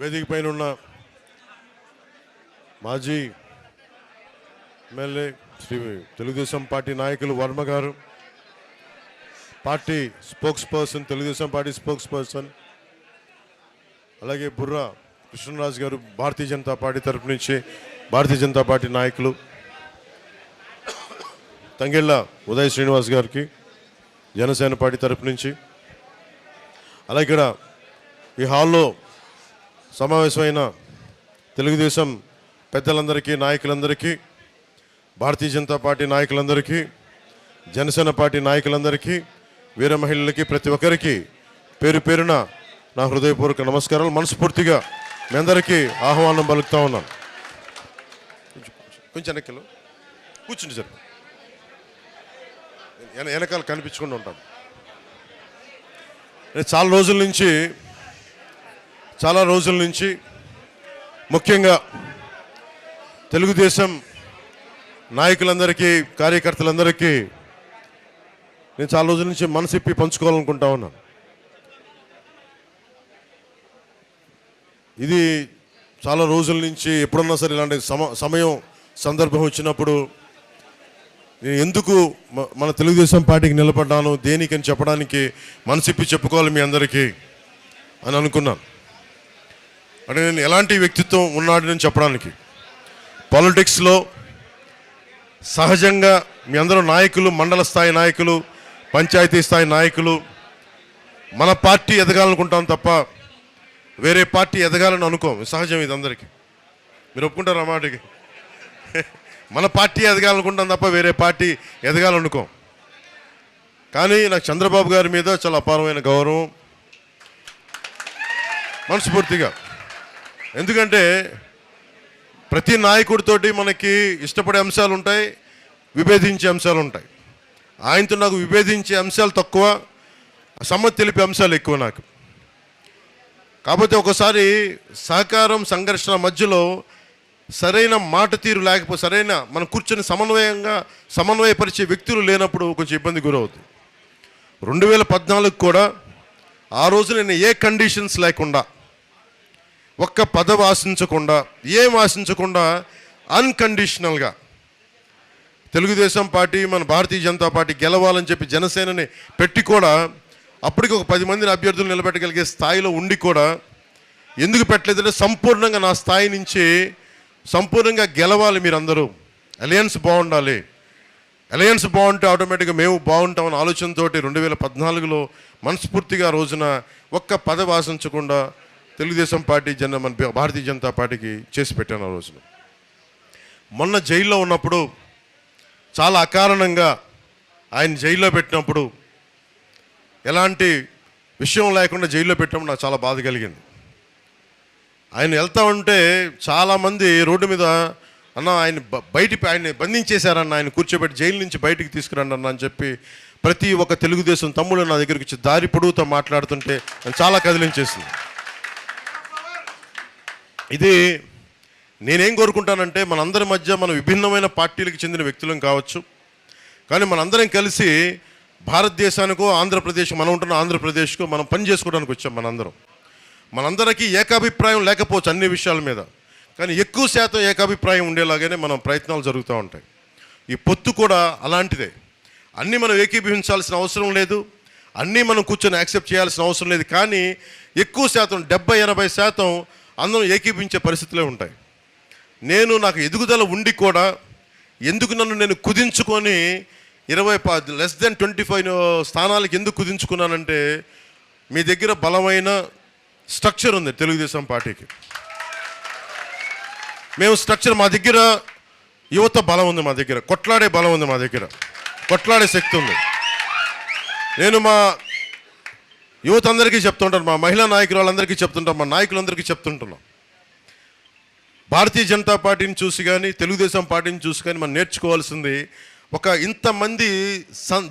వేదిక పైన ఉన్న మాజీ ఎమ్మెల్యే శ్రీ తెలుగుదేశం పార్టీ నాయకులు వర్మ గారు, party spokes person, Telugu Desam party spokes person, అలాగే బుర్రా కృష్ణరాజు గారు భారతీయ జనతా పార్టీ తరపు నుంచి భారతీయ జనతా పార్టీ నాయకులు, తంగెళ్ళ ఉదయ్ శ్రీనివాస్ గారికి జనసేన పార్టీ తరపు నుంచి, అలాగే ఇక్కడ ఈ హాల్లో సమావేశమైన తెలుగుదేశం పెద్దలందరికీ, నాయకులందరికీ, భారతీయ జనతా పార్టీ నాయకులందరికీ, జనసేన పార్టీ నాయకులందరికీ, వీర మహిళలకి, ప్రతి ఒక్కరికి పేరు పేరున నా హృదయపూర్వక నమస్కారాలు. మనస్ఫూర్తిగా మీ అందరికీ ఆహ్వానం పలుకుతా ఉన్నాను. కొంచెం వెనకలు కూర్చుండి సార్, వెనకాల కనిపించకుండా ఉంటాను. నేను చాలా రోజుల నుంచి ముఖ్యంగా తెలుగుదేశం నాయకులందరికీ, కార్యకర్తలందరికీ నేను చాలా రోజుల నుంచి మనసిప్పి పంచుకోవాలనుకుంటా ఉన్నాను. ఇది చాలా రోజుల నుంచి ఎప్పుడన్నా సరే ఇలాంటి సమయం సందర్భం వచ్చినప్పుడు నేను ఎందుకు మన తెలుగుదేశం పార్టీకి నిలబడ్డాను, దేనికని చెప్పడానికి మనసిప్పి చెప్పుకోవాలి మీ అందరికీ అని అనుకున్నాను. అంటే నేను ఎలాంటి వ్యక్తిత్వం ఉన్నాడని చెప్పడానికి. పాలిటిక్స్లో సహజంగా మీ అందరూ నాయకులు, మండల స్థాయి నాయకులు, పంచాయతీ స్థాయి నాయకులు, మన పార్టీ ఎదగాలనుకుంటాం తప్ప వేరే పార్టీ ఎదగాలని అనుకోం. సహజం ఇది అందరికీ. మీరు ఒప్పుకుంటారు అన్నమాటకి. మన పార్టీ ఎదగాలనుకుంటాం తప్ప వేరే పార్టీ ఎదగాలనుకోం. కానీ నాకు చంద్రబాబు గారి మీద చాలా అపారమైన గౌరవం, మనస్ఫూర్తిగా. ఎందుకంటే ప్రతి నాయకుడితోటి మనకి ఇష్టపడే అంశాలు ఉంటాయి, విభేదించే అంశాలు ఉంటాయి. ఆయనతో నాకు విభేదించే అంశాలు తక్కువ, సమ్మతి తెలిపే అంశాలు ఎక్కువ నాకు. కాకపోతే ఒకసారి సహకారం, సంఘర్షణ మధ్యలో సరైన మాట తీరు లేకపోతే, సరైన మనం కూర్చొని సమన్వయపరిచే వ్యక్తులు లేనప్పుడు కొంచెం ఇబ్బంది గురవుతుంది. 2014 కూడా ఆ రోజు నేను ఏ కండిషన్స్ లేకుండా, ఒక్క పదవి ఆశించకుండా, ఏం ఆశించకుండా అన్కండిషనల్గా తెలుగుదేశం పార్టీ, మన భారతీయ జనతా పార్టీ గెలవాలని చెప్పి జనసేనని పెట్టి కూడా అప్పటికి ఒక 10 మందిని అభ్యర్థులు నిలబెట్టగలిగే స్థాయిలో ఉండి కూడా ఎందుకు పెట్టలేదంటే సంపూర్ణంగా నా స్థాయి నుంచి సంపూర్ణంగా గెలవాలి, మీరందరూ అలయన్స్ బాగుండాలి, అలయన్స్ బాగుంటే ఆటోమేటిక్గా మేము బాగుంటామని ఆలోచనతో 2014లో మనస్ఫూర్తిగా రోజున ఒక్క పదవి ఆశించకుండా తెలుగుదేశం పార్టీ మన భారతీయ జనతా పార్టీకి చేసి పెట్టాను. ఆ రోజున మొన్న జైల్లో ఉన్నప్పుడు, చాలా అకారణంగా ఆయన జైల్లో పెట్టినప్పుడు, ఎలాంటి విషయం లేకుండా జైల్లో పెట్టినప్పుడు నాకు చాలా బాధ కలిగింది. ఆయన వెళ్తా ఉంటే చాలామంది రోడ్డు మీద అన్న ఆయన్ని బంధించేశారన్న, ఆయన కూర్చోబెట్టి జైలు నుంచి బయటికి తీసుకురండి అన్న అని చెప్పి ప్రతి ఒక్క తెలుగుదేశం తమ్ముడు నా దగ్గరికి వచ్చి దారి పొడుగుతో మాట్లాడుతుంటే చాలా కదిలించేసింది. ఇది నేనేం కోరుకుంటానంటే, మనందరి మధ్య మన విభిన్నమైన పార్టీలకు చెందిన వ్యక్తులం కావచ్చు, కానీ మనందరం కలిసి భారతదేశానికో, ఆంధ్రప్రదేశ్, మనం ఉంటున్న ఆంధ్రప్రదేశ్కు మనం పని చేసుకోవడానికి వచ్చాం. మనందరికీ ఏకాభిప్రాయం లేకపోవచ్చు అన్ని విషయాల మీద, కానీ ఎక్కువ శాతం ఏకాభిప్రాయం ఉండేలాగానే మనం ప్రయత్నాలు జరుగుతూ ఉంటాయి. ఈ పొత్తు కూడా అలాంటిదే. అన్నీ మనం ఏకీభవించాల్సిన అవసరం లేదు, అన్నీ మనం కూర్చొని యాక్సెప్ట్ చేయాల్సిన అవసరం లేదు, కానీ ఎక్కువ శాతం 70-80% అందరం ఏకీభించే పరిస్థితులే ఉంటాయి. నాకు ఎదుగుదల ఉండి కూడా ఎందుకు నన్ను నేను కుదించుకొని 25 స్థానాలకు ఎందుకు కుదించుకున్నానంటే, మీ దగ్గర బలమైన స్ట్రక్చర్ ఉంది తెలుగుదేశం పార్టీకి. మేము స్ట్రక్చర్, మా దగ్గర యువత బలం ఉంది, మా దగ్గర కొట్లాడే బలం ఉంది, మా దగ్గర కొట్లాడే శక్తి ఉంది. నేను మా యువత అందరికీ చెప్తుంటాను, మా మహిళా నాయకులందరికీ చెప్తుంటాం, మా నాయకులందరికీ చెప్తుంటున్నాం, భారతీయ జనతా పార్టీని చూసి కానీ, తెలుగుదేశం పార్టీని చూసి కానీ మనం నేర్చుకోవాల్సింది, ఒక ఇంతమంది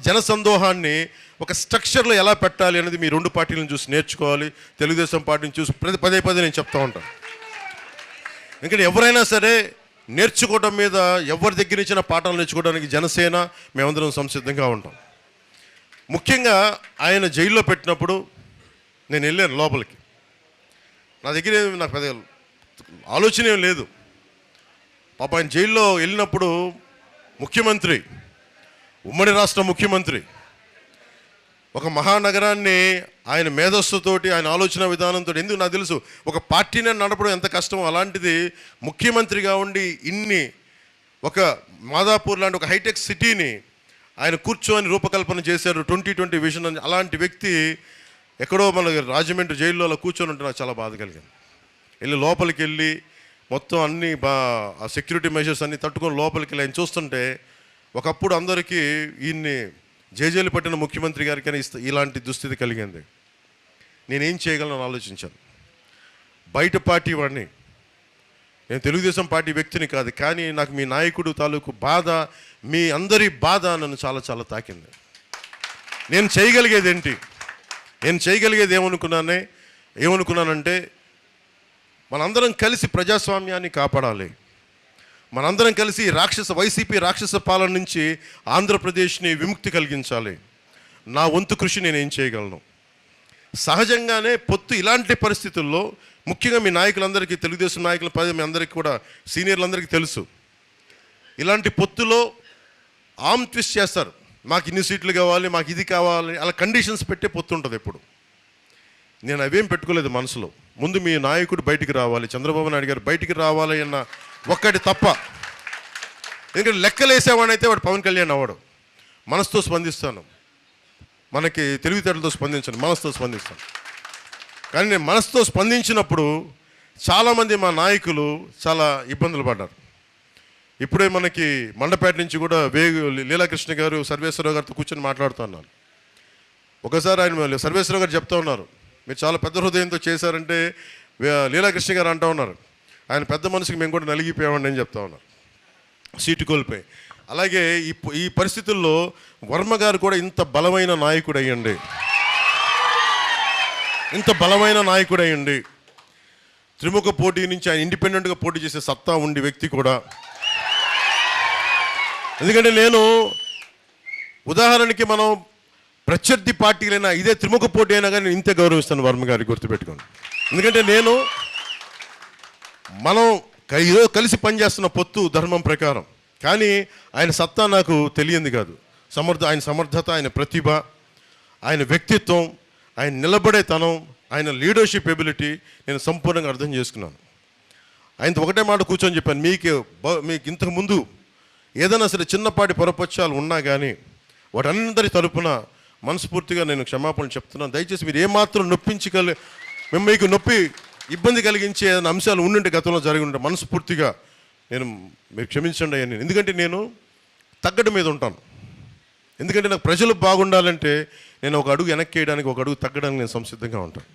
జనసందోహాన్ని ఒక స్ట్రక్చర్లో ఎలా పెట్టాలి అనేది మీ రెండు పార్టీలను చూసి నేర్చుకోవాలి. తెలుగుదేశం పార్టీని చూసి పదే నేను చెప్తూ ఉంటాను. ఎందుకంటే ఎవరైనా సరే నేర్చుకోవడం మీద, ఎవరి దగ్గర ఇచ్చిన పాఠాలు నేర్చుకోవడానికి జనసేన మేమందరం సంసిద్ధంగా ఉంటాం. ముఖ్యంగా ఆయన జైల్లో పెట్టినప్పుడు నేను వెళ్ళాను లోపలికి. నా దగ్గర నాకు పెద్ద ఆలోచన ఏం లేదు. పాప ఆయన జైల్లో వెళ్ళినప్పుడు ముఖ్యమంత్రి, ఉమ్మడి రాష్ట్ర ముఖ్యమంత్రి, ఒక మహానగరాన్ని ఆయన మేధస్సుతోటి, ఆయన ఆలోచన విధానంతో, ఎందుకు నాకు తెలుసు ఒక పార్టీని నడపడం ఎంత కష్టమో, అలాంటిది ముఖ్యమంత్రిగా ఉండి ఇన్ని ఒక మాదాపూర్ లాంటి ఒక హైటెక్ సిటీని ఆయన కూర్చొని రూపకల్పన చేశారు, 2020 విజన్ అని. అలాంటి వ్యక్తి ఎక్కడో మన రాజమండ్రి జైల్లో అలా కూర్చొని ఉంటే నాకు చాలా బాధ కలిగింది. వెళ్ళి లోపలికి వెళ్ళి మొత్తం అన్ని ఆ సెక్యూరిటీ మెజర్స్ అన్ని తట్టుకొని లోపలికి వెళ్ళి ఆయన చూస్తుంటే, ఒకప్పుడు అందరికీ ఈయన్ని జేజేలు పట్టిన ముఖ్యమంత్రి గారికి ఇలాంటి దుస్థితి కలిగింది. నేనేం చేయగలను ఆలోచించాను. బయట పార్టీ వాడిని, నేను తెలుగుదేశం పార్టీ వ్యక్తిని కాదు, కానీ నాకు మీ నాయకుడు తాలూకు బాధ, మీ అందరి బాధ నన్ను చాలా చాలా తాకింది. నేను చేయగలిగేది ఏంటి? నేను చేయగలిగేది ఏమనుకున్నానంటే మనందరం కలిసి ప్రజాస్వామ్యాన్ని కాపాడాలి. మనందరం కలిసి వైసీపీ రాక్షస పాలన నుంచి ఆంధ్రప్రదేశ్ని విముక్తి కలిగించాలి. నా వంతు కృషి నేనేం చేయగలను? సహజంగానే పొత్తు ఇలాంటి పరిస్థితుల్లో, ముఖ్యంగా మీ నాయకులందరికీ, తెలుగుదేశం నాయకుల మీ అందరికీ కూడా, సీనియర్లందరికీ తెలుసు, ఇలాంటి పొత్తులో ఆమ్ ట్విస్ట్ చేస్తారు. మాకు ఇన్ని సీట్లు కావాలి, మాకు ఇది కావాలి, అలా కండిషన్స్ పెట్టే పొత్తు ఉంటుంది ఎప్పుడు. నేను అవేం పెట్టుకోలేదు మనసులో. ముందు మీ నాయకుడు బయటికి రావాలి, చంద్రబాబు నాయుడు గారు బయటికి రావాలి అన్న ఒక్కటి తప్ప. ఎందుకంటే లెక్కలేసేవాడైతే వాడు పవన్ కళ్యాణ్ అవ్వడు. మనసుతో స్పందిస్తాను, మనకి తెలివితేటలతో స్పందించను, మనసుతో స్పందిస్తాను. కానీ నేను మనసుతో స్పందించినప్పుడు చాలామంది మా నాయకులు చాలా ఇబ్బందులు పడ్డారు. ఇప్పుడే మనకి మండపేట నుంచి కూడా లీలాకృష్ణ గారు సర్వేశ్వరరావు గారితో కూర్చొని మాట్లాడుతున్నాను. ఒకసారి ఆయన సర్వేశ్వరరావు గారు చెప్తా ఉన్నారు, మీరు చాలా పెద్ద హృదయంతో చేశారంటే లీలాకృష్ణ గారు అంటూ ఉన్నారు, ఆయన పెద్ద మనసుకి మేము కూడా నలిగిపోయామండి అని చెప్తా ఉన్నారు, సీటు కోల్పోయి. అలాగే ఈ పరిస్థితుల్లో వర్మ గారు కూడా ఇంత బలమైన నాయకుడు అయ్యండి, త్రిముఖ పోటీ నుంచి ఆయన ఇండిపెండెంట్గా పోటీ చేసే సత్తా ఉండి వ్యక్తి కూడా. ఎందుకంటే నేను ఉదాహరణకి మనం ప్రత్యర్థి పార్టీలైనా, ఇదే త్రిముఖ పోటీ అయినా కానీ ఇంతే గౌరవిస్తాను వర్మ గారికి, గుర్తుపెట్టుకోండి. ఎందుకంటే మనం కలిసి పనిచేస్తున్న పొత్తు ధర్మం ప్రకారం. కానీ ఆయన సత్తా నాకు తెలియంది కాదు. ఆయన సమర్థత, ఆయన ప్రతిభ, ఆయన వ్యక్తిత్వం, ఆయన నిలబడేతనం, ఆయన లీడర్షిప్ ఎబిలిటీ నేను సంపూర్ణంగా అర్థం చేసుకున్నాను. ఆయనతో ఒకటే మాట కూర్చొని చెప్పాను, మీకు ఇంతకుముందు ఏదైనా సరే చిన్నపాటి పొరపక్షాలు ఉన్నా కానీ వాటందరి తరపున మనస్ఫూర్తిగా నేను క్షమాపణలు చెప్తున్నాను. దయచేసి మీరు ఏమాత్రం మీకు ఇబ్బంది కలిగించే ఏదైనా అంశాలు ఉండుంటే, గతంలో జరిగి ఉంటే మనస్ఫూర్తిగా మీరు క్షమించండి అయ్యా. ఎందుకంటే నేను తగ్గడం మీద ఉంటాను. ఎందుకంటే నాకు ప్రజలు బాగుండాలంటే నేను ఒక అడుగు వెనక్కి వేయడానికి, ఒక అడుగు తగ్గడానికి నేను సంసిద్ధంగా ఉంటాను.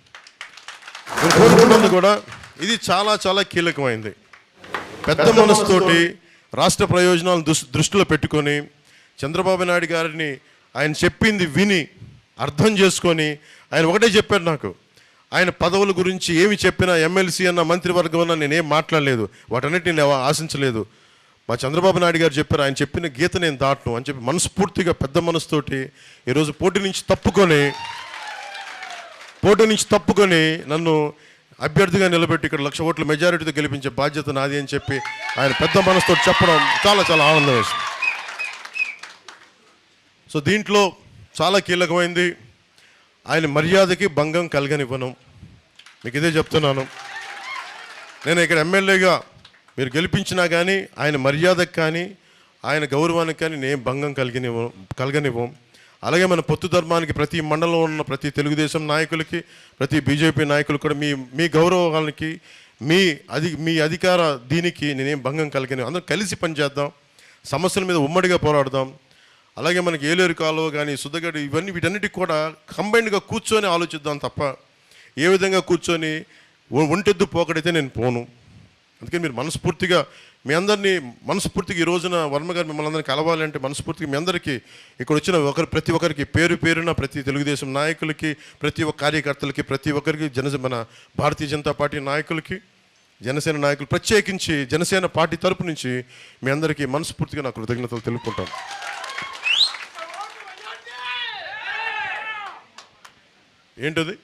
నేను కోరుకున్నది కూడా ఇది చాలా చాలా కీలకమైంది. పెద్ద మనసుతోటి రాష్ట్ర ప్రయోజనాలను దృష్టిలో పెట్టుకొని చంద్రబాబు నాయుడు గారిని ఆయన చెప్పింది విని అర్థం చేసుకొని, ఆయన ఒకటే చెప్పారు నాకు, ఆయన పదవుల గురించి ఏమి చెప్పినా, ఎమ్మెల్సీ అన్న మంత్రివర్గం అన్న నేనేం మాట్లాడలేదు, వాటన్నిటి నేను ఆశించలేదు. మా చంద్రబాబు నాయుడు గారు చెప్పారు, ఆయన చెప్పిన గీత నేను దాటను అని చెప్పి మనస్ఫూర్తిగా పెద్ద మనసుతోటి ఈరోజు పోటీ నుంచి తప్పుకొని నన్ను అభ్యర్థిగా నిలబెట్టి ఇక్కడ 1,00,000 ఓట్ల మెజారిటీతో గెలిపించే బాధ్యత నాది అని చెప్పి ఆయన పెద్ద మనసుతో చెప్పడం చాలా చాలా ఆనందం వేసింది. సో దీంట్లో చాలా కీలకమైంది, ఆయన మర్యాదకి భంగం కలగనివ్వను. మీకు ఇదే చెప్తున్నాను. నేను ఇక్కడ ఎమ్మెల్యేగా మీరు గెలిపించినా కానీ ఆయన మర్యాదకు కానీ ఆయన గౌరవానికి కానీ నేను భంగం కలగనివ్వం. అలాగే మన పొత్తు ధర్మానికి ప్రతి మండలంలో ఉన్న ప్రతి తెలుగుదేశం నాయకులకి, ప్రతి బీజేపీ నాయకులు కూడా మీ గౌరవానికి, మీ అధికార దీనికి నేనేం భంగం కలగనివ్వం. అందరం కలిసి పనిచేద్దాం, సమస్యల మీద ఉమ్మడిగా పోరాడదాం. అలాగే మనకి ఏలేరు కాలువ కానీ, సుద్దగడ్డ, వీటన్నిటికి కూడా కంబైన్డ్గా కూర్చొని ఆలోచిద్దాం తప్ప ఏ విధంగా కూర్చొని ఒంటెద్దు పోకడైతే నేను పోను. అందుకని మీరు మనస్ఫూర్తిగా ఈ రోజున వర్మ గారు మిమ్మల్ని అందరికీ కలవాలంటే మనస్ఫూర్తిగా మీ అందరికీ ఇక్కడ వచ్చిన ప్రతి ఒక్కరికి పేరున ప్రతి తెలుగుదేశం నాయకులకి, ప్రతి ఒక్క కార్యకర్తలకి, ప్రతి ఒక్కరికి మన భారతీయ జనతా పార్టీ నాయకులకి, జనసేన నాయకులు, ప్రత్యేకించి జనసేన పార్టీ తరపు నుంచి మీ అందరికీ మనస్ఫూర్తిగా నా కృతజ్ఞతలు తెలుపుకుంటాను. ఏంటది?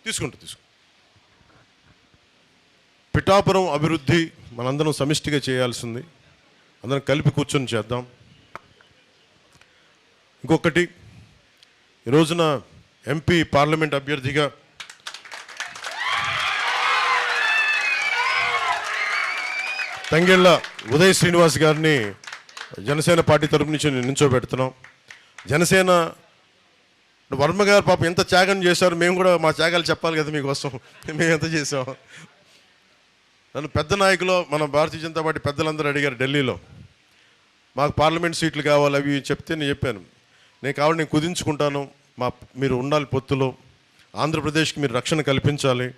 తీసుకుంటా. పిఠాపురం అభివృద్ధి మనందరం సమిష్టిగా చేయాల్సింది, అందరం కలిపి కూర్చొని చేద్దాం. ఇంకొకటి, ఈ రోజున ఎంపీ పార్లమెంట్ అభ్యర్థిగా తంగెళ్ళ ఉదయ్ శ్రీనివాస్ గారిని జనసేన పార్టీ తరపు నుంచి నించోబెడుతున్నాం. జనసేన వర్మ గారు పాపం ఎంత త్యాగం చేశారు, మేము కూడా మా త్యాగాలు చెప్పాలి కదా మీకోసం. మేము ఎంత చేసాం. నన్ను పెద్ద నాయకులు మన భారతీయ జనతా పార్టీ పెద్దలందరూ అడిగారు ఢిల్లీలో, మాకు పార్లమెంట్ సీట్లు కావాలి అవి చెప్తే నేను చెప్పాను, నేను కావాలి నేను కుదించుకుంటాను, మీరు ఉండాలి పొత్తులో, ఆంధ్రప్రదేశ్కి మీరు రక్షణ కల్పించాలి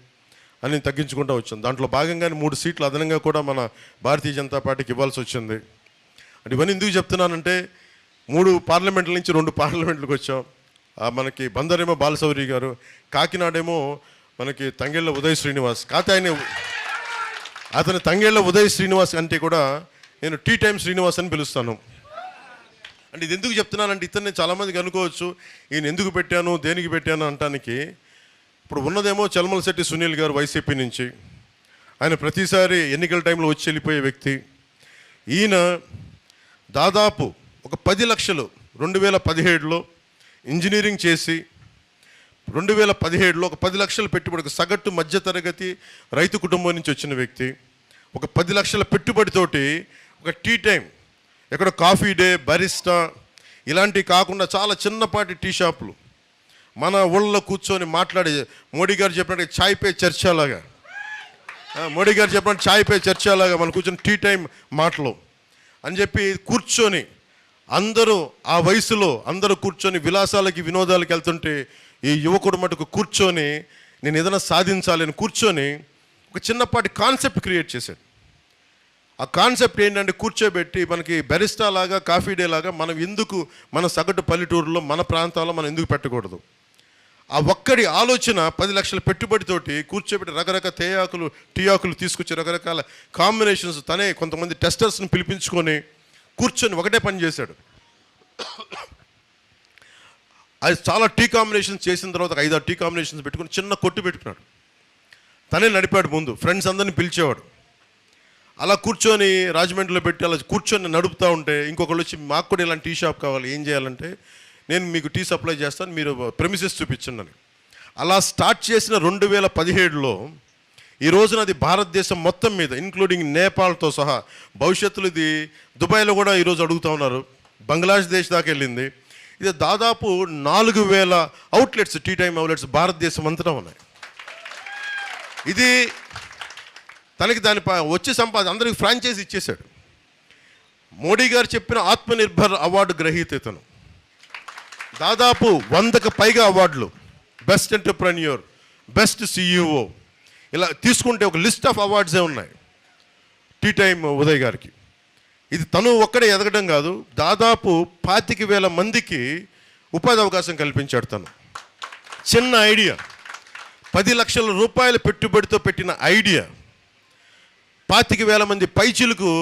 అని తగ్గించుకుంటూ వచ్చాను. దాంట్లో భాగంగానే 3 సీట్లు అదనంగా కూడా మన భారతీయ జనతా పార్టీకి ఇవ్వాల్సి వచ్చింది. అంటే ఇవన్నీ ఎందుకు చెప్తున్నానంటే 3 పార్లమెంట్ల నుంచి 2 పార్లమెంట్లకు వచ్చాం. మనకి బందరేమో బాలశౌరి గారు, కాకినాడేమో మనకి తంగెళ్ళ ఉదయ్ శ్రీనివాస్. కాకపోతే అతని తంగెళ్ళ ఉదయ్ శ్రీనివాస్ అంటే కూడా నేను టీ టైమ్ శ్రీనివాస్ అని పిలుస్తాను. అంటే ఇది ఎందుకు చెప్తున్నానంటే ఇతన్ని చాలామందికి అనుకోవచ్చు ఈయన ఎందుకు పెట్టాను దేనికి పెట్టాను అంటానికి. ఇప్పుడు ఉన్నదేమో చలమలశెట్టి సునీల్ గారు వైసీపీ నుంచి, ఆయన ప్రతిసారి ఎన్నికల టైంలో వచ్చి వెళ్ళిపోయే వ్యక్తి. ఈయన దాదాపు ఒక 10 లక్షలు 2017లో ఇంజనీరింగ్ చేసి 2017లో ఒక 10 లక్షల పెట్టుబడి, సగటు మధ్యతరగతి రైతు కుటుంబం నుంచి వచ్చిన వ్యక్తి. ఒక 10 లక్షల పెట్టుబడితోటి ఒక టీ టైం, ఎక్కడ కాఫీ డే, బరిస్టా ఇలాంటివి కాకుండా చాలా చిన్నపాటి టీ షాపులు మన ఊళ్ళలో కూర్చొని మాట్లాడి, మోడీ గారు చెప్పినట్టు చాయ్ పే చర్చలాగా, మోడీ గారు చెప్పినట్టు చాయ్ పే చర్చలాగా మనం కూర్చొని టీ టైం మాటలు అని చెప్పి కూర్చొని అందరూ ఆ వయసులో అందరూ కూర్చొని విలాసాలకి వినోదాలకి వెళ్తుంటే ఈ యువకుడు మటుకు కూర్చొని నేను ఏదైనా సాధించాలి అని కూర్చొని ఒక చిన్నపాటి కాన్సెప్ట్ క్రియేట్ చేశాడు. ఆ కాన్సెప్ట్ ఏంటంటే కూర్చోబెట్టి మనకి బెరిస్టా లాగా కాఫీ డే లాగా మనం ఎందుకు మన సగటు పల్లెటూరులో మన ప్రాంతాల్లో మనం ఎందుకు పెట్టకూడదు. ఆ ఒక్కడి ఆలోచన 10 లక్షల పెట్టుబడితోటి కూర్చోబెట్టి రకరకాల టీ ఆకులు తీసుకొచ్చి రకరకాల కాంబినేషన్స్ తనే కొంతమంది టెస్టర్స్ని పిలిపించుకొని కూర్చొని ఒకటే పని చేశాడు. అది చాలా టీ కాంబినేషన్స్ చేసిన తర్వాత 5-6 టీ కాంబినేషన్స్ పెట్టుకుని చిన్న కొట్టు పెట్టుకున్నాడు. తనే నడిపాడు, ముందు ఫ్రెండ్స్ అందరినీ పిలిచేవాడు. అలా కూర్చొని రాజమండ్రిలో పెట్టి అలా కూర్చొని నడుపుతూ ఉంటే ఇంకొకళ్ళు వచ్చి మాకు కూడా ఇలాంటి టీ షాప్ కావాలి, ఏం చేయాలంటే నేను మీకు టీ సప్లై చేస్తాను, మీరు ప్రెమిసెస్ చూపించండి అని. అలా స్టార్ట్ చేసిన 2017లో ఈ రోజున అది భారతదేశం మొత్తం మీద ఇంక్లూడింగ్ నేపాల్తో సహా, భవిష్యత్తులో ఇది దుబాయ్లో కూడా ఈరోజు అడుగుతూ ఉన్నారు, బంగ్లాదేశ్ దాకా వెళ్ళింది. ఇది దాదాపు 4000 అవుట్లెట్స్, టీ టైమ్ అవుట్లెట్స్ భారతదేశం అంతటా ఉన్నాయి. ఇది తనకి దాని వచ్చే అందరికి ఫ్రాంచైజ్ ఇచ్చేశాడు. మోడీ గారు చెప్పిన ఆత్మనిర్భర్ అవార్డు గ్రహీత ఇతను. దాదాపు 100కు పైగా అవార్డులు, బెస్ట్ ఎంటర్ప్రెన్యూర్, బెస్ట్ సిఇఓ, ఇలా తీసుకుంటే ఒక లిస్ట్ ఆఫ్ అవార్డ్సే ఉన్నాయి టీ టైమ్ ఉదయ్ గారికి. ఇది తను ఒక్కడే ఎదగడం కాదు, దాదాపు 25,000 మందికి ఉపాధి అవకాశం కల్పించాడు. తను చిన్న ఐడియా, 10 లక్షల రూపాయల పెట్టుబడితో పెట్టిన ఐడియా 25,000 మంది పైచిలకు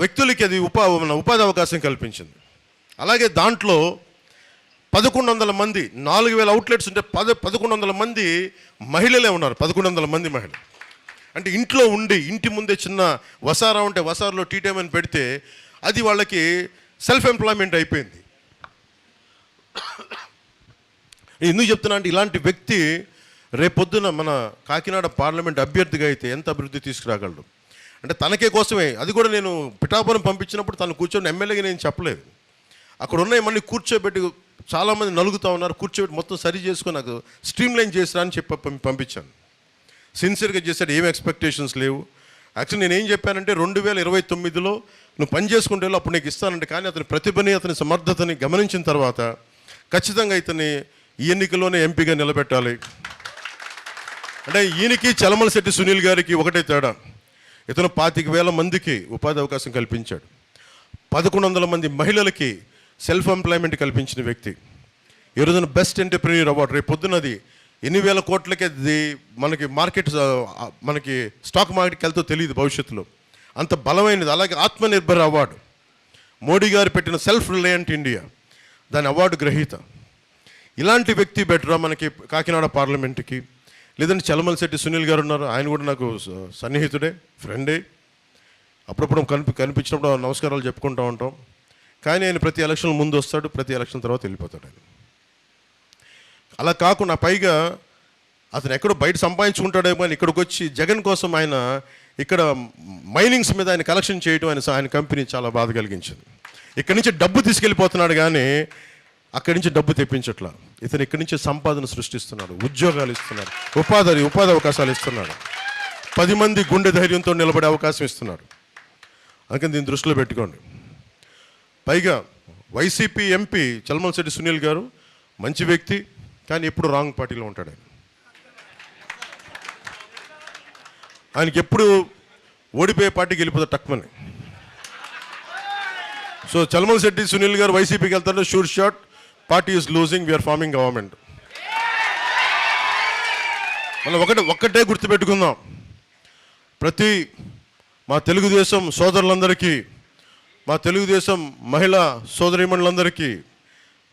వ్యక్తులకి అది ఉపాధి అవకాశం కల్పించింది. అలాగే దాంట్లో 1100 మంది, 4,000 అవుట్లెట్స్ ఉంటే 1100 మంది మహిళలే ఉన్నారు. 1100 మంది మహిళలు అంటే ఇంట్లో ఉండి ఇంటి ముందే చిన్న వసారా ఉంటే వసారాలో టీ టైం అని పెడితే అది వాళ్ళకి సెల్ఫ్ ఎంప్లాయ్మెంట్ అయిపోయింది. ఎందుకు చెప్తున్నా అంటే ఇలాంటి వ్యక్తి రేపొద్దున మన కాకినాడ పార్లమెంట్ అభ్యర్థిగా అయితే ఎంత అభివృద్ధి తీసుకురాగలడు అంటే తనకే కోసమే. అది కూడా నేను పిఠాపురం పంపించినప్పుడు తను కూర్చొని ఎమ్మెల్యేగా నేను చెప్పలేదు, అక్కడ ఉన్నాయి మళ్ళీ కూర్చోబెట్టి చాలామంది నలుగుతూ ఉన్నారు, కూర్చోబెట్టి మొత్తం సరి చేసుకొని నాకు స్ట్రీమ్లైన్ చేసిరా అని చెప్పి పంపించాను. సిన్సియర్గా చేశాడు, ఏం ఎక్స్పెక్టేషన్స్ లేవు. యాక్చువల్లీ నేను ఏం చెప్పానంటే 2029లో నువ్వు పని చేసుకుంటే అప్పుడు నీకు ఇస్తానంటే, కానీ అతని ప్రతిభని అతని సమర్థతని గమనించిన తర్వాత ఖచ్చితంగా ఇతన్ని ఈ ఎన్నికల్లోనే ఎంపీగా నిలబెట్టాలి. అంటే ఈయనకి చలమలశెట్టి సునీల్ గారికి ఒకటే తేడా, ఇతను 25,000 మందికి ఉపాధి అవకాశం కల్పించాడు, 1100 మంది మహిళలకి సెల్ఫ్ ఎంప్లాయ్మెంట్ కల్పించిన వ్యక్తి. ఈ రోజున బెస్ట్ ఎంటర్ప్రెన్యూర్ అవార్డు రేపు పొద్దున్నది ఎన్ని వేల కోట్లకి అది మనకి మార్కెట్, మనకి స్టాక్ మార్కెట్కి వెళ్తే తెలియదు భవిష్యత్తులో, అంత బలమైనది. అలాగే ఆత్మనిర్భర్ అవార్డు మోడీ గారు పెట్టిన సెల్ఫ్ రిలయంట్ ఇండియా, దాని అవార్డు గ్రహీత. ఇలాంటి వ్యక్తి బెటరా మనకి కాకినాడ పార్లమెంట్కి? లేదంటే చలమలశెట్టి సునీల్ గారు ఉన్నారు, ఆయన కూడా నాకు సన్నిహితుడే, ఫ్రెండే. అప్పుడప్పుడు కనిపించినప్పుడు నమస్కారాలు చెప్పుకుంటూ ఉంటాం. కానీ ఆయన ప్రతి ఎలక్షన్ ముందు వస్తాడు, ప్రతి ఎలక్షన్ తర్వాత వెళ్ళిపోతాడు ఆయన. అలా కాకుండా పైగా అతను ఎక్కడో బయట సంపాదించుకుంటాడేమో అని ఇక్కడికి వచ్చి జగన్ కోసం ఆయన ఇక్కడ మైనింగ్స్ మీద ఆయన కలెక్షన్ చేయడం ఆయన కంపెనీ చాలా బాధ కలిగించింది. ఇక్కడి నుంచి డబ్బు తీసుకెళ్ళిపోతున్నాడు కానీ అక్కడి నుంచి డబ్బు తెప్పించట్లా. ఇతను ఇక్కడి నుంచి సంపాదన సృష్టిస్తున్నాడు, ఉద్యోగాలు ఇస్తున్నాడు, ఉపాధి అవకాశాలు ఇస్తున్నాడు, 10 మంది గుండె ధైర్యంతో నిలబడే అవకాశం ఇస్తున్నాడు. అందుకని దీన్ని దృష్టిలో పెట్టుకోండి. పైగా వైసీపీ ఎంపీ చలమలశెట్టి సునీల్ గారు మంచి వ్యక్తి, కానీ ఎప్పుడు రాంగ్ పార్టీలో ఉంటాడు ఆయనకి ఎప్పుడు ఓడిపోయే పార్టీకి వెళ్ళిపోతాడు టక్మని. సో చలమలశెట్టి సునీల్ గారు వైసీపీకి వెళ్తారు, sure shot party is losing, we are forming government. మనం ఒక్కటే గుర్తుపెట్టుకుందాం, ప్రతి మా తెలుగుదేశం సోదరులందరికీ, మా తెలుగుదేశం మహిళా సోదరీమణులందరికీ,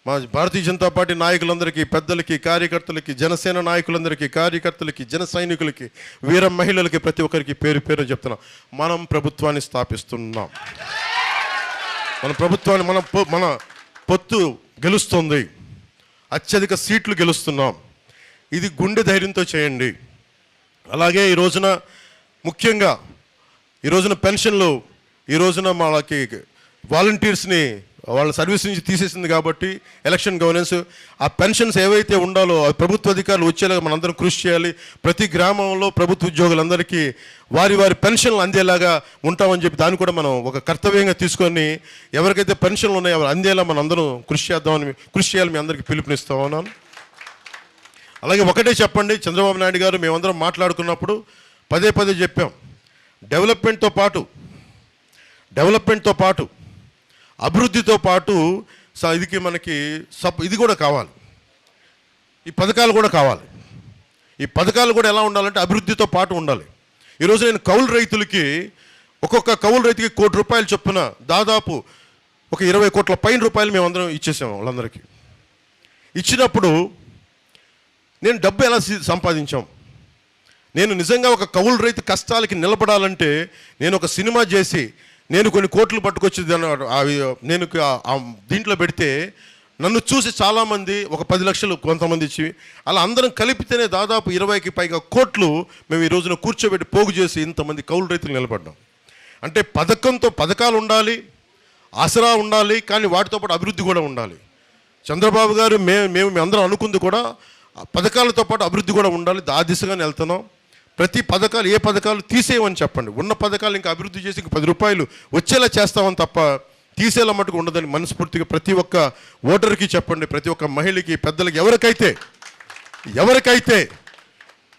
మా భారతీయ జనతా పార్టీ నాయకులందరికీ, పెద్దలకి, కార్యకర్తలకి, జనసేన నాయకులందరికీ, కార్యకర్తలకి, జన సైనికులకి, వీర మహిళలకి, ప్రతి ఒక్కరికి పేరు పేరు చెప్తున్నాం, మనం ప్రభుత్వాన్ని స్థాపిస్తున్నాం. మన ప్రభుత్వాన్ని మన పొత్తు గెలుస్తుంది, అత్యధిక సీట్లు గెలుస్తున్నాం. ఇది గుండె ధైర్యంతో చేయండి. అలాగే ఈ రోజున ముఖ్యంగా ఈ రోజున పెన్షన్లు, ఈ రోజున వాళ్ళకి వాలంటీర్స్ని వాళ్ళ సర్వీస్ నుంచి తీసేసింది కాబట్టి ఎలక్షన్ గవర్నెన్స్, ఆ పెన్షన్స్ ఏవైతే ఉండాలో ఆ ప్రభుత్వ అధికారులు వచ్చేలాగా మనందరం కృషి చేయాలి. ప్రతి గ్రామంలో ప్రభుత్వ ఉద్యోగులందరికీ వారి పెన్షన్లు అందేలాగా ఉంటామని చెప్పి దాన్ని కూడా మనం ఒక కర్తవ్యంగా తీసుకొని ఎవరికైతే పెన్షన్లు ఉన్నాయో అవి అందేలా మనం అందరం కృషి చేయాలి. మీ అందరికీ పిలుపునిస్తా ఉన్నాను. అలాగే ఒకటే చెప్పండి, చంద్రబాబు నాయుడు గారు మేమందరం మాట్లాడుకున్నప్పుడు పదే చెప్పాం, డెవలప్మెంట్తో పాటు అభివృద్ధితో పాటు ఇది మనకి ఇది కూడా కావాలి, ఈ పథకాలు కూడా కావాలి. ఈ పథకాలు కూడా ఎలా ఉండాలంటే అభివృద్ధితో పాటు ఉండాలి. ఈరోజు నేను కౌలు రైతులకి, ఒక్కొక్క కౌలు రైతుకి ₹1 కోటి చొప్పున దాదాపు ఒక 20 కోట్ల పైన రూపాయలు మేమందరం ఇచ్చేసాము వాళ్ళందరికీ. ఇచ్చినప్పుడు నేను డబ్బు ఎలా సంపాదించాం? నేను నిజంగా ఒక కౌలు రైతు కష్టాలకి నిలబడాలంటే నేను ఒక సినిమా చేసి నేను కొన్ని కోట్లు పట్టుకొచ్చి నేను దీంట్లో పెడితే నన్ను చూసి చాలామంది ఒక 10 లక్షలు కొంతమంది ఇచ్చి అలా అందరం కలిపితేనే దాదాపు 20కి పైగా కోట్లు మేము ఈ రోజున కూర్చోబెట్టి పోగు చేసి ఇంతమంది కౌలు రైతులు నిలబడ్డాం. అంటే పథకాలు ఉండాలి, ఆసరా ఉండాలి, కానీ వాటితో పాటు అభివృద్ధి కూడా ఉండాలి. చంద్రబాబు గారు మేము అందరం అనుకుంది కూడా పథకాలతో పాటు అభివృద్ధి కూడా ఉండాలి. ఆ దిశగానే వెళ్తున్నాం. ప్రతి పథకాలు, ఏ పథకాలు తీసేయమని చెప్పండి, ఉన్న పథకాలు ఇంకా అభివృద్ధి చేసి ఇంక ₹10 వచ్చేలా చేస్తామని తప్ప తీసేలా మటుకు ఉండదని మనస్ఫూర్తిగా ప్రతి ఒక్క ఓటర్కి చెప్పండి. ప్రతి ఒక్క మహిళకి, పెద్దలకి, ఎవరికైతే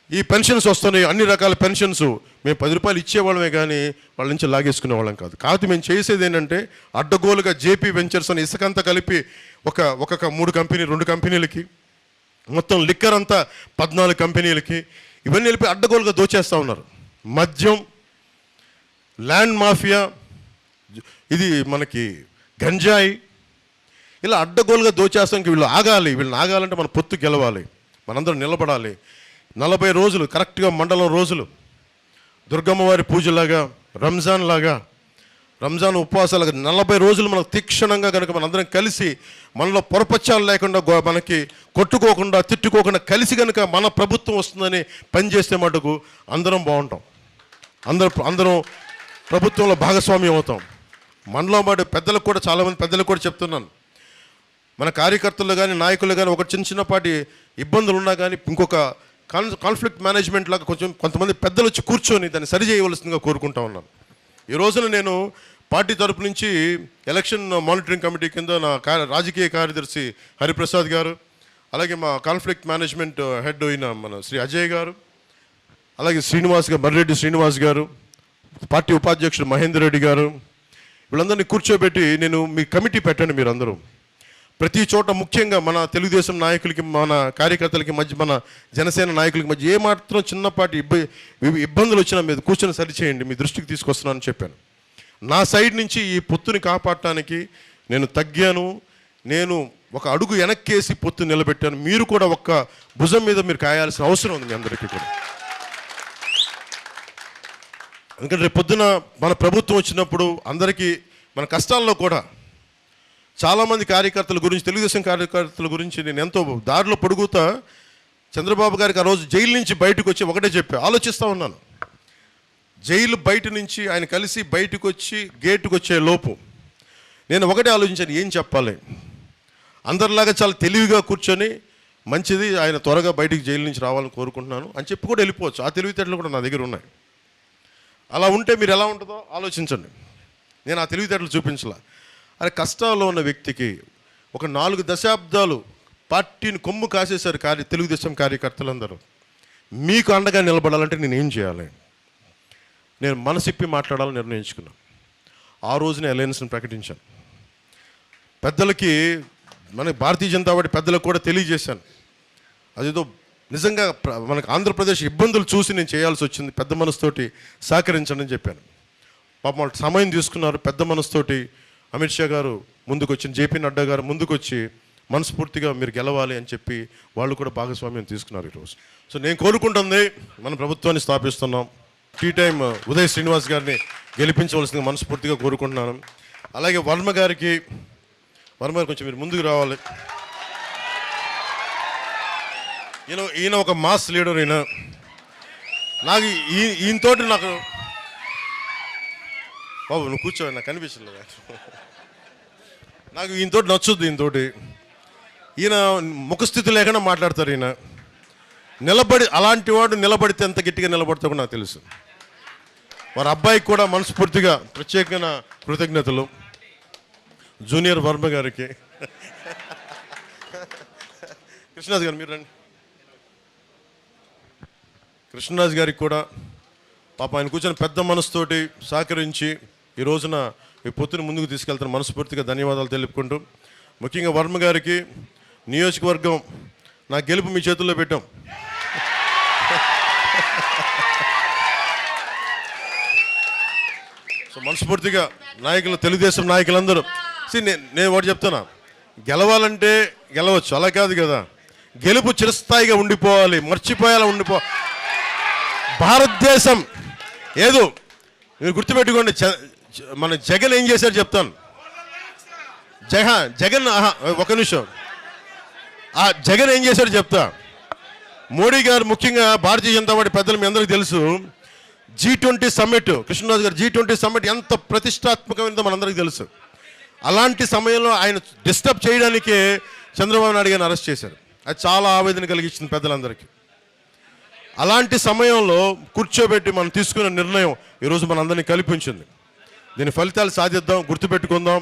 ఈ పెన్షన్స్ వస్తున్నాయి, అన్ని రకాల పెన్షన్స్ మేము ₹10 ఇచ్చేవాళ్ళమే కానీ వాళ్ళ నుంచి లాగేసుకునే వాళ్ళం కాదు. కాదు మేము చేసేది ఏంటంటే అడ్డగోలుగా జేపీ వెంచర్స్ అని ఇసుకంతా కలిపి ఒక 2 కంపెనీలకి, మొత్తం లిక్కర్ అంతా 14 కంపెనీలకి, ఇవన్నీ వెళ్ళి అడ్డగోలుగా దోచేస్తూ ఉన్నారు. మద్యం, ల్యాండ్ మాఫియా, ఇది మనకి గంజాయి, ఇలా అడ్డగోలుగా దోచేస్తానికి వీళ్ళని ఆగాలంటే మన పొత్తు గెలవాలి, మనందరం నిలబడాలి. 40 రోజులు కరెక్ట్గా మండలం రోజులు దుర్గమ్మవారి పూజలాగా, రంజాన్ ఉపవాసాలుగా 40 రోజులు మనకు తీక్షణంగా కనుక మనందరం కలిసి మనలో పొరపచ్చాలు లేకుండా, మనకి కొట్టుకోకుండా, తిట్టుకోకుండా కలిసి కనుక మన ప్రభుత్వం వస్తుందని పనిచేస్తే మటుకు అందరం బాగుంటాం. అందరం ప్రభుత్వంలో భాగస్వామ్యం అవుతాం. మనలో పాటు పెద్దలకు కూడా, చాలామంది పెద్దలకు కూడా చెప్తున్నాను, మన కార్యకర్తలు కానీ నాయకులు కానీ ఒక చిన్నపాటి ఇబ్బందులు ఉన్నా కానీ ఇంకొక కాన్ఫ్లిక్ట్ మేనేజ్మెంట్ లాగా కొంతమంది పెద్దలు వచ్చి కూర్చొని దాన్ని సరి చేయవలసిందిగా కోరుకుంటా ఉన్నాను. ఈ రోజున నేను పార్టీ తరపు నుంచి ఎలక్షన్ మానిటరింగ్ కమిటీ కింద నా రాజకీయ కార్యదర్శి హరిప్రసాద్ గారు, అలాగే మా కాన్ఫ్లిక్ట్ మేనేజ్మెంట్ హెడ్ అయిన మన శ్రీ అజయ్ గారు, అలాగే మర్రెడ్డి శ్రీనివాస్ గారు, పార్టీ ఉపాధ్యక్షుడు మహేందర్ రెడ్డి గారు, వీళ్ళందరినీ కూర్చోబెట్టి నేను మీ కమిటీ పెట్టండి. మీరందరూ ప్రతి చోట, ముఖ్యంగా మన తెలుగుదేశం నాయకులకి, మన కార్యకర్తలకి మధ్య, మన జనసేన నాయకులకి మధ్య ఏమాత్రం చిన్నపాటి ఇబ్బందులు వచ్చినా మీరు కూర్చొని సరిచేయండి, మీ దృష్టికి తీసుకొస్తున్నానని చెప్పాను. నా సైడ్ నుంచి ఈ పొత్తుని కాపాడటానికి నేను తగ్గాను. నేను ఒక అడుగు వెనక్కేసి పొత్తు నిలబెట్టాను. మీరు కూడా ఒక్క భుజం మీద మీరు కాయాల్సిన అవసరం ఉంది మీ అందరికీ కూడా. ఎందుకంటే రేపు పొద్దున మన ప్రభుత్వం వచ్చినప్పుడు అందరికీ మన కష్టాల్లో కూడా చాలామంది కార్యకర్తల గురించి, తెలుగుదేశం కార్యకర్తల గురించి నేను ఎంతో దారిలో పొడుగుతా చంద్రబాబు గారికి ఆ రోజు జైలు నుంచి బయటకు వచ్చి ఒకటే చెప్పా, ఆలోచిస్తూ ఉన్నాను. జైలు బయట నుంచి ఆయన కలిసి బయటకు వచ్చి గేటుకు వచ్చే లోపు నేను ఒకటే ఆలోచించాను, ఏం చెప్పాలి. అందరిలాగా చాలా తెలివిగా కూర్చొని మంచిది, ఆయన త్వరగా బయటికి జైలు నుంచి రావాలని కోరుకుంటున్నాను అని చెప్పి కూడా వెళ్ళిపోవచ్చు. ఆ తెలివితేటలు కూడా నా దగ్గర ఉన్నాయి. అలా ఉంటే మీరు ఎలా ఉంటుందో ఆలోచించండి. నేను ఆ తెలివితేటలు చూపించలా. అరే, కష్టాల్లో ఉన్న వ్యక్తికి ఒక 4 దశాబ్దాలు పార్టీని కొమ్ము కాసేశారు తెలుగుదేశం కార్యకర్తలందరూ. మీకు అండగా నిలబడాలంటే నేను ఏం చేయాలి? నేను మనసిప్పి మాట్లాడాలని నిర్ణయించుకున్నాను. ఆ రోజునే అలయన్స్ని ప్రకటించాను. పెద్దలకి, మన భారతీయ జనతా పార్టీ పెద్దలకు కూడా తెలియజేశాను. అదేదో నిజంగా మనకు ఆంధ్రప్రదేశ్ ఇబ్బందులు చూసి నేను చేయాల్సి వచ్చింది, పెద్ద మనసుతోటి సహకరించండి అని చెప్పాను. పాపం వాళ్ళు సమయం తీసుకున్నారు. పెద్ద మనసుతోటి అమిత్ షా గారు ముందుకు వచ్చి, జేపీ నడ్డా గారు ముందుకు వచ్చి మనస్ఫూర్తిగా మీరు గెలవాలి అని చెప్పి వాళ్ళు కూడా భాగస్వామ్యం తీసుకున్నారు ఈరోజు. సో నేను కోరుకుంటుంది, మన ప్రభుత్వాన్ని స్థాపిస్తున్నాం. టీ టైం ఉదయ్ శ్రీనివాస్ గారిని గెలిపించవలసిందిగా మనస్ఫూర్తిగా కోరుకుంటున్నాను. అలాగే వర్మ గారు కొంచెం మీరు ముందుకు రావాలి. ఈయన ఒక మాస్ లీడర్. నాకు ఈయనతోటి నాకు, బాబు నువ్వు కూర్చో, నాకు కనిపించలేదు. నాకు ఈయనతోటి నచ్చుద్ది. ఈయన ముఖస్థితి లేకుండా మాట్లాడతారు. ఈయన అలాంటి వాడు నిలబడితే ఎంత గట్టిగా నిలబడతాడో నాకు తెలుసు. వారి అబ్బాయికి కూడా మనస్ఫూర్తిగా ప్రత్యేకమైన కృతజ్ఞతలు. జూనియర్ వర్మ గారికి. కృష్ణరాజు గారు మీరు రండి. కృష్ణరాజు గారికి కూడా పాప ఆయన కూర్చొని పెద్ద మనసుతోటి సహకరించి ఈ రోజున ఈ పొత్తుని ముందుకు తీసుకెళ్తాను మనస్ఫూర్తిగా ధన్యవాదాలు తెలుపుకుంటూ, ముఖ్యంగా వర్మ గారికి, నియోజకవర్గం నా గెలుపు మీ చేతుల్లో పెట్టాం. సో మనస్ఫూర్తిగా నాయకులు, తెలుగుదేశం నాయకులందరూ నేను ఒకటి చెప్తున్నా, గెలవాలంటే గెలవచ్చు, అలా కాదు కదా. గెలుపు చిరస్థాయిగా ఉండిపోవాలి, మర్చిపోయేలా భారతదేశం ఏదో మీరు గుర్తుపెట్టుకోండి. మన జగన్ ఏం చేశారు చెప్తాను. జగన్ ఒక నిమిషం, ఆ జగన్ ఏం చేశాడు చెప్తా. మోడీ గారు, ముఖ్యంగా భారతీయ జనతా పార్టీ పెద్దలు మీ అందరికీ తెలుసు, G20 సమ్మిట్, కృష్ణరాజు గారు G20 సమ్మిట్ ఎంత ప్రతిష్టాత్మకమైనదో మనందరికీ తెలుసు. అలాంటి సమయంలో ఆయన డిస్టర్బ్ చేయడానికే చంద్రబాబు నాయుడు గారిని అరెస్ట్ చేశారు. అది చాలా ఆవేదన కలిగించింది పెద్దలందరికీ. అలాంటి సమయంలో కూర్చోబెట్టి మనం తీసుకున్న నిర్ణయం ఈరోజు మనందరినీ కల్పించింది. దీని ఫలితాలు సాధిద్దాం, గుర్తుపెట్టుకుందాం.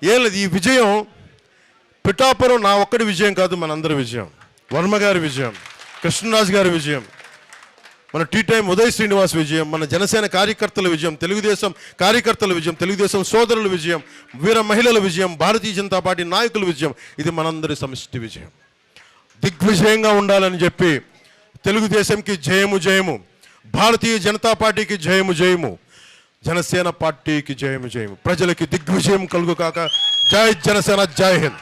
ఏం లేదు, ఈ విజయం పిఠాపురం నా ఒక్కడి విజయం కాదు, మనందరి విజయం. వర్మ గారి విజయం, కృష్ణరాజు గారి విజయం, మన టీ టైం ఉదయ్ శ్రీనివాస్ విజయం, మన జనసేన కార్యకర్తల విజయం, తెలుగుదేశం కార్యకర్తల విజయం, తెలుగుదేశం సోదరుల విజయం, వీర మహిళల విజయం, భారతీయ జనతా పార్టీ నాయకుల విజయం. ఇది మనందరి సమిష్టి విజయం. దిగ్విజయంగా ఉండాలని చెప్పి తెలుగుదేశంకి జయము జయము, భారతీయ జనతా పార్టీకి జయము జయము, జనసేన పార్టీకి జయము జయము, ప్రజలకి దిగ్విజయం కలుగు కాక. జై జనసేన, జై హింద్.